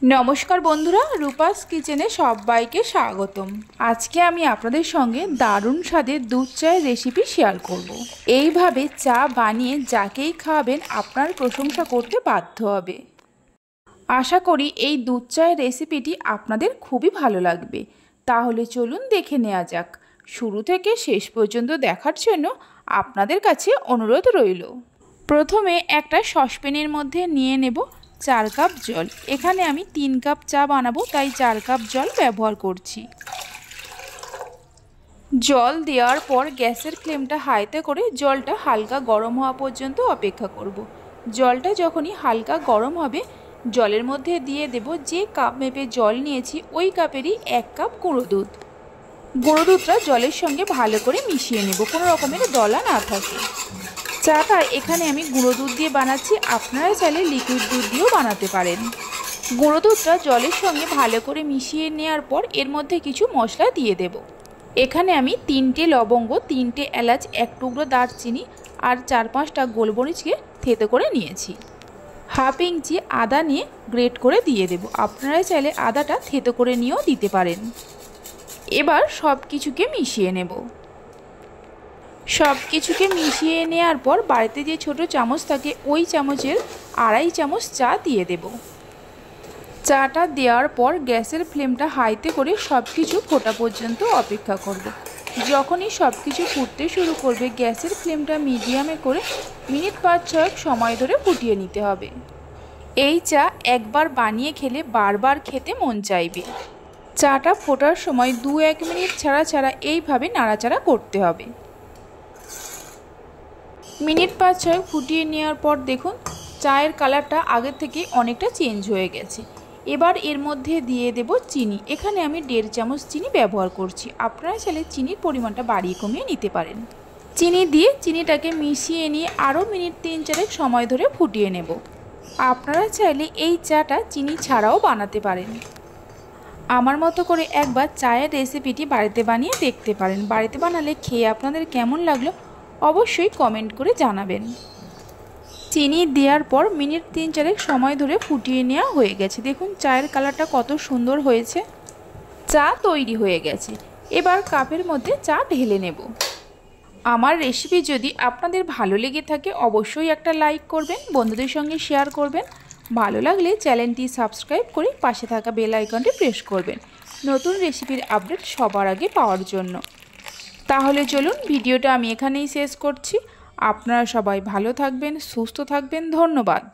नमस्कार बंधुरा रूपास किचेने सबाइके स्वागतम। आज के आमी आपनादेर संगे दारुण स्वादेर दूध चायेर रेसिपि शेयर करब। एइभावे चा बानिये जाकेई खाওয়াবেন आपनार प्रशंसा करते बाध्य हबे। आशा करी এই दूध चायेर रेसिपिटी आपनादेर खूबই भालो लागबे। ताहले चलुन देखे नेওয়া যাক। शुरू থেকে শেষ পর্যন্ত দেখার জন্য আপনাদের কাছে অনুরোধ রইল। প্রথমে একটা সসপ্যানের মধ্যে নিয়ে নেব 4 কাপ জল। এখানে আমি 3 কাপ চা বানাবো, তাই 4 কাপ জল ব্যবহার করছি। জল দেওয়ার পর গ্যাসের ফ্লেমটা হাইতে করে জলটা হালকা গরম হওয়া পর্যন্ত অপেক্ষা করব। জলটা যখনই হালকা গরম হবে জলের মধ্যে দিয়ে দেব যে কাপ মেপে জল নিয়েছি ওই কাপেরই 1 কাপ গুঁড়ো দুধ। গুঁড়ো দুধটা জলের সঙ্গে ভালো করে মিশিয়ে নেব, কোনো রকমের দলা না থাকে। চাটা এখানে আমি গুঁড়ো দুধ দিয়ে বানাচ্ছি, আপনারা চাইলে লিকুইড দুধ দিয়েও বানাতে পারেন। গুঁড়ো দুধটা জলের সঙ্গে ভালো করে মিশিয়ে নেওয়ার পর এর মধ্যে কিছু মশলা দিয়ে দেব। এখানে আমি 3টে লবঙ্গ, 3টে এলাচ, 1 টুকরো দারচিনি আর 4-5টা গোলমরিচকে থেতো করে নিয়েছি। হাফ ইঞ্চি আদা নিয়ে গ্রেট করে দিয়ে দেব। আপনারা চাইলে আদাটা থেতো করে নিয়েও দিতে পারেন। এবার সব কিছুকে মিশিয়ে নেব। সব কিছুকে মিশিয়ে নেওয়ার পর বাড়িতে যে ছোট চামচ থাকে ওই চামচের 2.5 চামচ চা দিয়ে দেব। চাটা দেওয়ার পর গ্যাসের ফ্লেমটা হাইতে করে সব কিছু ফোটা পর্যন্ত অপেক্ষা করব। যখনই সব কিছু ফুটতে শুরু করবে গ্যাসের ফ্লেমটা মিডিয়ামে করে মিনিট 5-6 সময় ধরে ফুটিয়ে নিতে হবে। এই চা একবার বানিয়ে খেলে বারবার খেতে মন চাইবে। চাটা ফোটার সময় 2-1 মিনিট ছাড়া ছাড়া এইভাবে নাড়াচাড়া করতে হবে। মিনিট 5-6 ফুটিয়ে নেওয়ার পর দেখুন চায়ের কালারটা আগের থেকে অনেকটা চেঞ্জ হয়ে গেছে। এবার এর মধ্যে দিয়ে দেব চিনি। এখানে আমি 1.5 চামচ চিনি ব্যবহার করছি। আপনারা চাইলে চিনির পরিমাণটা বাড়িয়ে কমিয়ে নিতে পারেন। চিনি দিয়ে চিনিটাকে মিশিয়ে নিয়ে আরও মিনিট 3-4 সময় ধরে ফুটিয়ে নেব। আপনারা চাইলে এই চাটা চিনি ছাড়াও বানাতে পারেন। আমার মতো করে একবার চায়ের রেসিপিটি বাড়িতে বানিয়ে দেখতে পারেন। বাড়িতে বানালে খেয়ে আপনাদের কেমন লাগলো অবশ্যই কমেন্ট করে জানাবেন। চিনি দেওয়ার পর মিনিট 3-4 সময় ধরে ফুটিয়ে নেওয়া হয়ে গেছে। দেখুন চায়ের কালারটা কত সুন্দর হয়েছে। চা তৈরি হয়ে গেছে। এবার কাপের মধ্যে চা ঢেলে নেব। আমার রেসিপি যদি আপনাদের ভালো লেগে থাকে অবশ্যই একটা লাইক করবেন, বন্ধুদের সঙ্গে শেয়ার করবেন। ভালো লাগলে চ্যানেলটি সাবস্ক্রাইব করে পাশে থাকা বেল আইকনটি প্রেস করবেন নতুন রেসিপির আপডেট সবার আগে পাওয়ার জন্য। তাহলে চলুন ভিডিওটা আমি এখানেই শেষ করছি। আপনারা সবাই ভালো থাকবেন, সুস্থ থাকবেন। ধন্যবাদ।